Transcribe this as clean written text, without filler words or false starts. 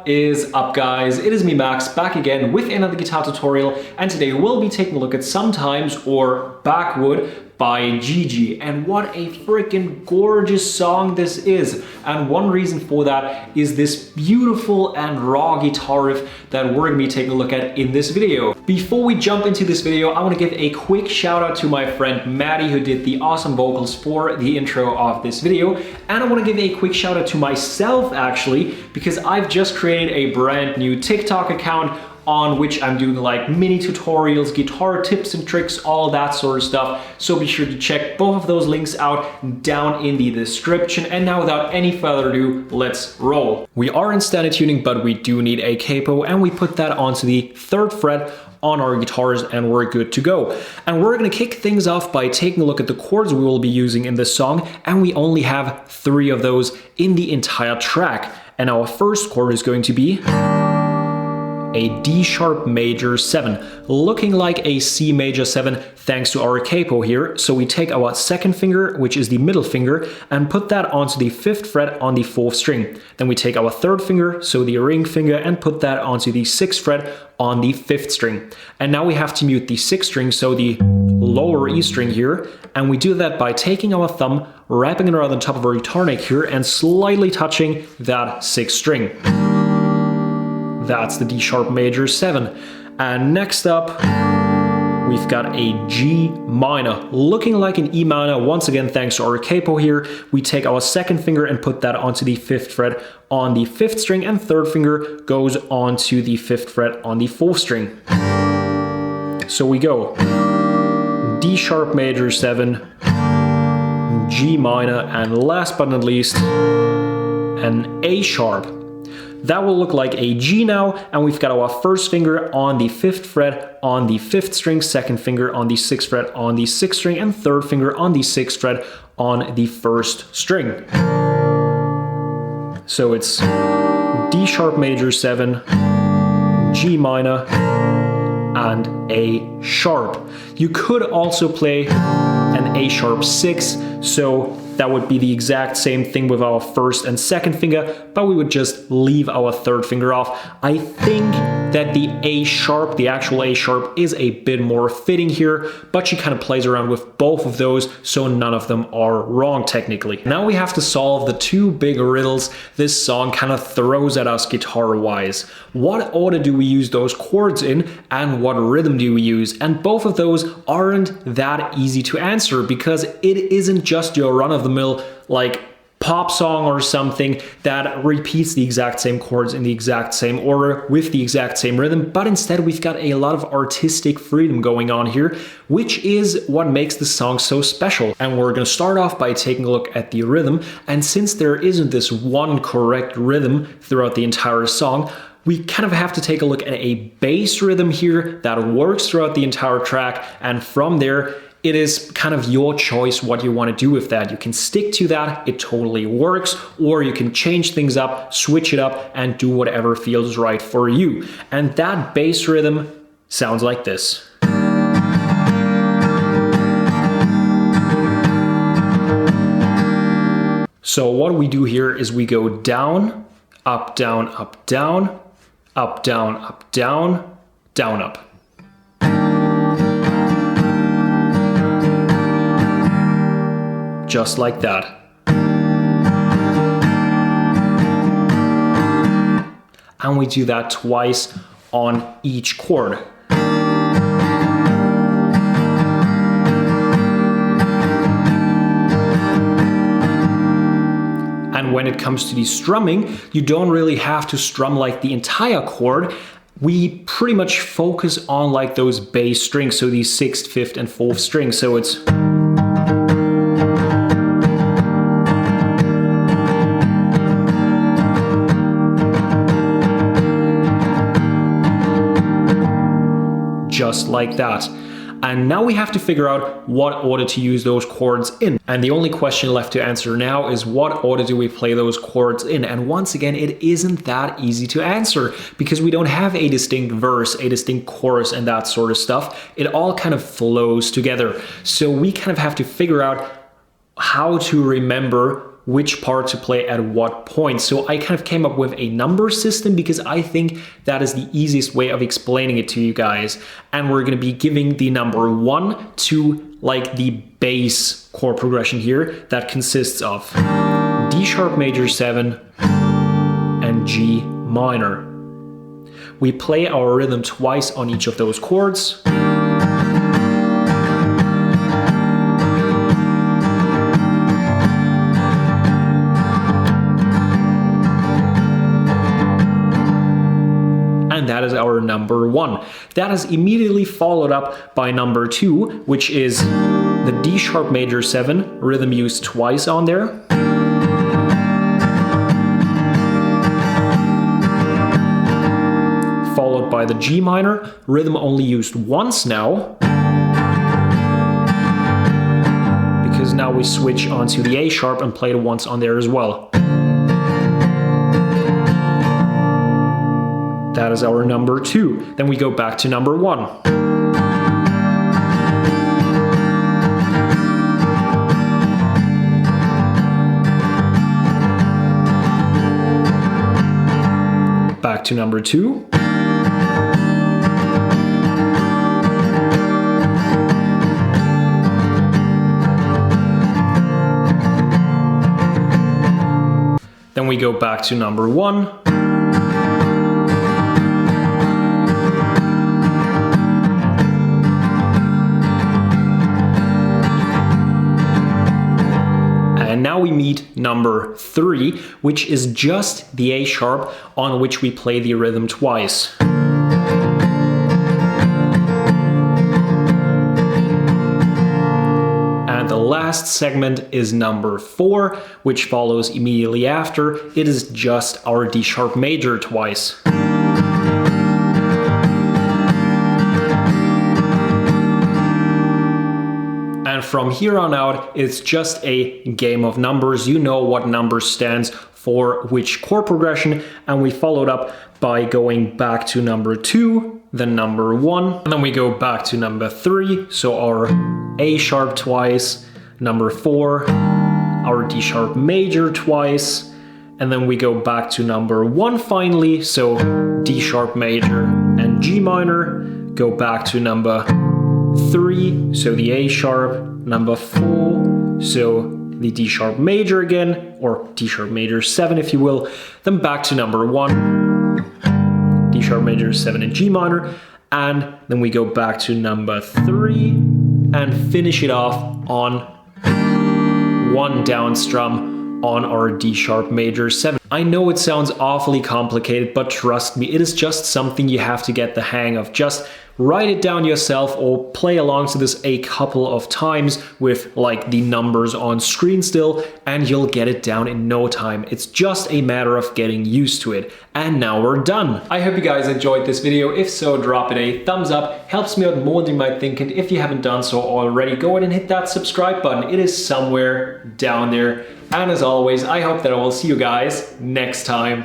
What is up, guys? It is me, Max, back again with another guitar tutorial, and today we'll be taking a look at Sometimes or Backwood by Gigi. And what a freaking gorgeous song this is. And one reason for that is this beautiful and raw guitar riff that we're gonna be taking a look at in this video. Before we jump into this video, I wanna give a quick shout out to my friend Maddie, who did the awesome vocals for the intro of this video. And I wanna give a quick shout out to myself actually, because I've just created a brand new TikTok account on which I'm doing like mini tutorials, guitar tips and tricks, all that sort of stuff. So be sure to check both of those links out down in the description. And now without any further ado, let's roll. We are in standard tuning, but we do need a capo, and we put that onto the 3rd fret on our guitars and we're good to go. And we're gonna kick things off by taking a look at the chords we will be using in this song, and we only have 3 of those in the entire track. And our first chord is going to be a D sharp major 7, looking like a C major 7 thanks to our capo here. So we take our 2nd finger, which is the middle finger, and put that onto the 5th fret on the 4th string. Then we take our 3rd finger, so the ring finger, and put that onto the 6th fret on the 5th string. And now we have to mute the 6th string, so the lower E string here, and we do that by taking our thumb, wrapping it around the top of our guitar neck here, and slightly touching that 6th string. That's the D sharp major 7. And next up, we've got a G minor, looking like an E minor, once again thanks to our capo here. We take our 2nd finger and put that onto the 5th fret on the 5th string, and 3rd finger goes onto the 5th fret on the 4th string. So we go D sharp major 7, G minor, and last but not least, an A sharp. That will look like a G now, and we've got our 1st finger on the 5th fret on the 5th string, 2nd finger on the 6th fret on the 6th string, and 3rd finger on the 6th fret on the 1st string. So it's D sharp major 7, G minor, and A sharp. You could also play an A sharp 6, so that would be the exact same thing with our 1st and 2nd finger, but we would just leave our 3rd finger off. I think that the A sharp, the actual A sharp, is a bit more fitting here, but she kind of plays around with both of those, so none of them are wrong technically. Now we have to solve the 2 big riddles this song kind of throws at us guitar-wise. What order do we use those chords in, and what rhythm do we use? And both of those aren't that easy to answer, because it isn't just your run-of-the-mill like pop song or something that repeats the exact same chords in the exact same order with the exact same rhythm, but instead we've got a lot of artistic freedom going on here, which is what makes the song so special. And we're going to start off by taking a look at the rhythm, and since there isn't this one correct rhythm throughout the entire song, we kind of have to take a look at a bass rhythm here that works throughout the entire track, and from there it is kind of your choice what you want to do with that. You can stick to that, it totally works, or you can change things up, switch it up, and do whatever feels right for you. And that bass rhythm sounds like this. So what we do here is we go down, up, down, up, down, up, down, up, down, down, up. Just like that. And we do that twice on each chord. And when it comes to the strumming, you don't really have to strum like the entire chord. We pretty much focus on like those bass strings, so these 6th, 5th, and 4th strings. So it's just like that. And now we have to figure out what order to use those chords in. And the only question left to answer now is what order do we play those chords in? And once again, it isn't that easy to answer because we don't have a distinct verse, a distinct chorus, and that sort of stuff. It all kind of flows together. So we kind of have to figure out how to remember which part to play at what point. So I kind of came up with a number system because I think that is the easiest way of explaining it to you guys. And we're going to be giving the number 1 to like the bass chord progression here that consists of D sharp major 7 and G minor. We play our rhythm twice on each of those chords. And that is our number 1. That is immediately followed up by number 2, which is the D sharp major 7, rhythm used twice on there. Followed by the G minor, rhythm only used once now. Because now we switch onto the A sharp and play it once on there as well. That is our number 2. Then we go back to number 1. Back to number 2. Then we go back to number 1. And now we meet number 3, which is just the A sharp on which we play the rhythm twice. And the last segment is number 4, which follows immediately after. It is just our D sharp major twice. And from here on out, it's just a game of numbers. You know what number stands for which chord progression. And we followed up by going back to number 2, then number 1, and then we go back to number 3. So our A sharp twice, number 4, our D sharp major twice, and then we go back to number 1 finally. So D sharp major and G minor, go back to number 3, so the A sharp, number 4, so the D sharp major again, or D sharp major 7 if you will, then back to number 1, D sharp major 7 and G minor, and then we go back to number 3 and finish it off on 1 down strum on our D sharp major 7. I know it sounds awfully complicated, but trust me, it is just something you have to get the hang of. Just write it down yourself or play along to this a couple of times with like the numbers on screen still, and you'll get it down in no time. It's just a matter of getting used to it. And now we're done. I hope you guys enjoyed this video. If so, drop it a thumbs up. Helps me out more than you might think. And if you haven't done so already, go ahead and hit that subscribe button. It is somewhere down there. And as always, I hope that I will see you guys next time.